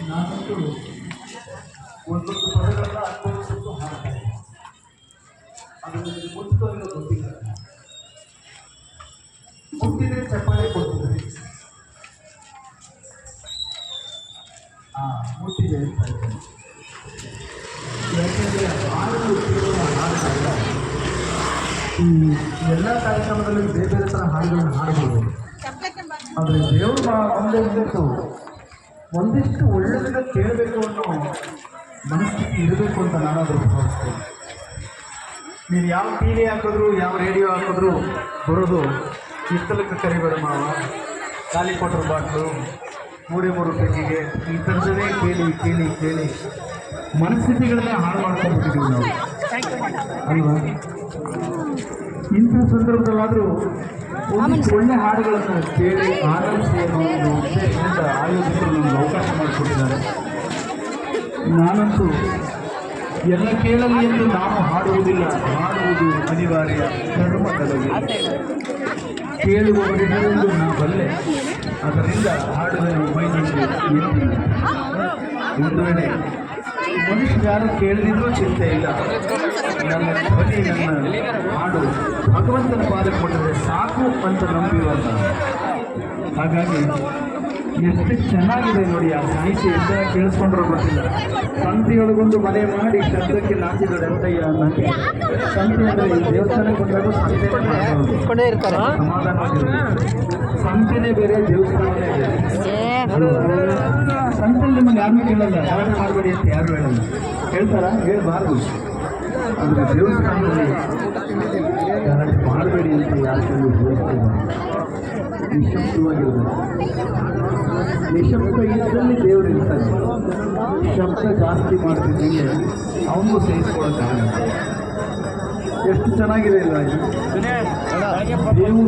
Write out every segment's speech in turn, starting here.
ನಾನಂತೂ ಒಂದೊಂದು ಪದಗಳನ್ನ ಅನುಭವಿಸಿದ್ದು ಹಾಡ್ತಾರೆ. ಅದು ನನಗೆ ಮುಟ್ಟಿಲ್ಲ, ಗೊತ್ತಿಲ್ಲ. ಮುಟ್ಟಿದ್ರೆ ಚಪ್ಪಾಳೆ ಕೊಡ್ತಿದ್ರೆ ಮುಟ್ಟಿದೆ ಅಂತ ಹೇಳ್ತೇನೆ. ಯಾಕೆಂದರೆ ಹಾಡು ಕೇವಲ ಹಾಡಲ್ಲ. ಈ ಎಲ್ಲ ಕಾರ್ಯಕ್ರಮದಲ್ಲಿ ಬೇರೆ ಬೇರೆ ಥರ ಹಾಡುಗಳನ್ನು ಹಾಡಬಹುದು. ಆದರೆ ದೇವರು ಒಂದೇ ಒಂದಿಷ್ಟು ಒಳ್ಳೆಯದನ್ನ ಕೇಳಬೇಕು ಅನ್ನೋ ಮನಸ್ಥಿತಿ ಇರಬೇಕು ಅಂತ ನಾನಾದರೂ ಭಾವಿಸ್ತೇನೆ. ನೀವು ಯಾವ ಟಿ ವಿ ಹಾಕಿದ್ರು, ಯಾವ ರೇಡಿಯೋ ಹಾಕಿದ್ರು ಬರೋದು ಇಷ್ಟಲಕ್ಕೆ ಕರಿಬೇಡ ಮಾವ, ಖಾಲಿ ಕೊಟ್ಟರು ಬಾಟ್ಲು, 3 ರೂಪಾಯಿಗೆ, ಈ ಥರದನ್ನೇ ಕೇಳಿ ಕೇಳಿ ಕೇಳಿ ಮನಸ್ಥಿತಿಗಳನ್ನೇ ಹಾಳು ಮಾಡ್ಕೊಂಡ್ಬಿಟ್ಟಿದ್ದೀವಿ ನಾವು ಅಲ್ವಾ? ಇಂಥ ಸಂದರ್ಭದಲ್ಲಾದರೂ ಒಂದಿಷ್ಟು ಒಳ್ಳೆ ಹಾಡುಗಳನ್ನು ಕೇಳಿ ಆನಂದಿಸಿ ಅನ್ನೋ ಒಂದು ಉದ್ದೇಶದಿಂದ ಆಯೋಜಕರು ನಮಗೆ ಅವಕಾಶ ಮಾಡಿಕೊಟ್ಟಿದ್ದಾರೆ. ನಾನಂತೂ ಎಲ್ಲ ಕೇಳಲಿ ಎಂದು ನಾವು ಹಾಡುವುದಿಲ್ಲ, ಹಾಡುವುದು ಅನಿವಾರ್ಯ ಧರ್ಮದಲ್ಲಿ. ಕೇಳುವವರಿಗೆಂದು ನಾವು ಬಲ್ಲೆ, ಅದರಿಂದ ಹಾಡುವೆನು ಮೈನಲ್ಲಿ ಎಂದಿಲ್ಲ. ಒಂದು ವೇಳೆ ಮನುಷ್ಯರು ಯಾರು ಕೇಳದಿದ್ರೂ ಚಿಂತೆ ಇಲ್ಲ, ನನ್ನ ಧ್ವನಿ ನನ್ನ ಹಾಡು ಭಗವಂತನ ಪಾದಕ್ಕೆ ಕೊಟ್ಟರೆ ಸಾಕು ಅಂತ ನಂಬಿವಲ್ಲ. ಹಾಗಾಗಿ ಎಷ್ಟು ಚೆನ್ನಾಗಿದೆ ನೋಡಿ ಆ ಸಾಹಿತ್ಯ. ಎಷ್ಟು ಕೇಳಿಸ್ಕೊಂಡ್ರೂ ಗೊತ್ತಿಲ್ಲ. ಸಂತೆಯೊಳಗೊಂದು ಮನೆ ಮಾಡಿ ಶಬ್ದಕ್ಕೆ ನಾಚಿದಳು ಎಂತಯ್ಯ ನನಗೆ. ಸಂತೆ ಅಂದರೆ ಈ ದೇವಸ್ಥಾನಕ್ಕೆ ಬಂದಾಗ ಸಂತೆ ಇರ್ತಾರೆ, ಸಂತೆನೇ ಬೇರೆ, ದೇವಸ್ಥಾನನೇ ಬೇರೆ. ಸಂತೆಯಲ್ಲಿ ನಿಮಗೆ ಯಾರು ಕೇಳಲ್ಲ, ಗಲಾಟೆ ಮಾಡಬೇಡಿ ಅಂತ ಯಾರು ಹೇಳಲ್ಲ. ಹೇಳ್ತಾರ? ಹೇಳಬಾರ್ದು. ಅಂದರೆ ದೇವಸ್ಥಾನದಲ್ಲಿ ಗಲಾಟೆ ಮಾಡಬೇಡಿ ಅಂತ ಯಾರು ಹೇಳ್ತಾರೆ. ನಿಶಬ್ದವಾಗಿರ್ಬೇಕು. ನಿಶಬ್ದ ಇದ್ದಲ್ಲಿ ದೇವರು ಇರ್ತಾನೆ. ಶಬ್ದ ಜಾಸ್ತಿ ಮಾಡ್ತಿದ್ದಂಗೆ ಅವನಿಗೂ ಸಹಿಸ್ಕೊಳ್ಳೋಕ್ಕಾಗಲ್ಲ. ಎಷ್ಟು ಚೆನ್ನಾಗಿದೆ ಇಲ್ಲ? ಬೇವು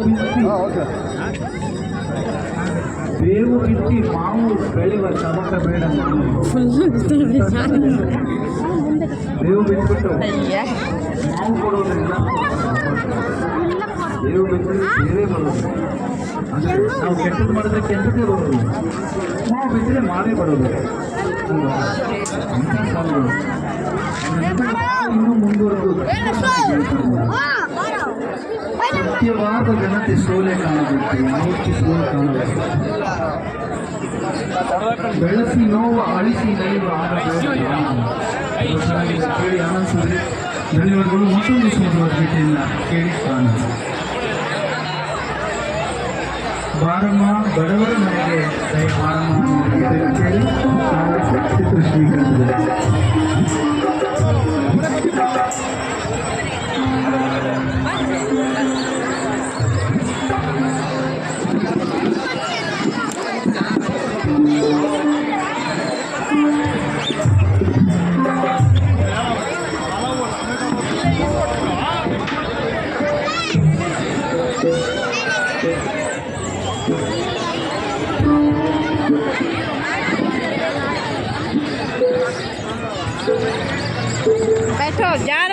ಬಿತ್ತಿ ಮಾವು ಬೆಳೆಯುವ ಚಮಕ ಬೇಡ. ಬೇವು ಬಿಟ್ಬಿಟ್ಟು ಮಾವು ಕೊಡೋದ್ರಿಂದ ಬೇವು ಬಿತ್ತರೆ ಬೇರೆ ಬರೋದು. ಅಂದರೆ ನಾವು ಕೆಟ್ಟದ್ದು ಮಾಡಿದ್ರೆ ಕೆಟ್ಟದ್ದೇ ಬರೋದು, ಮಾವು ಬಿಟ್ಟರೆ ಮಾವೇ ಬರೋದು. ಇನ್ನೂ ಮುಂದುವರೆದು ಸತ್ಯವಾದ ಜನತೆ ಸೋಲೆ ಕಾಣಬೇಕು, ಮೂರ್ತಿ ಸೋಲೆ ಕಾಣಬೇಕು. ಬೆಳೆಸಿ ನೋವು ಅಳಿಸಿ ನಲಿಯುವ ಕೇಳಿ ಆನಂದಿಸಿದ್ರೆ ಧನ್ಯವಾದಗಳು. ಮತ್ತೊಂದು ಸುಂದರ ಗೀತೆಯಿಂದ ಕೇಳಿ ಆನಂದ. ಬಾರಮ್ಮ ಬಡವರ ಮನೆಗೆ ದಯ ಬಾರಮ್ಮ ಕೇಳಿ ಚಿತ್ರ ಶ್ರೀಕರಿಸಿದೆ. बैठो जा।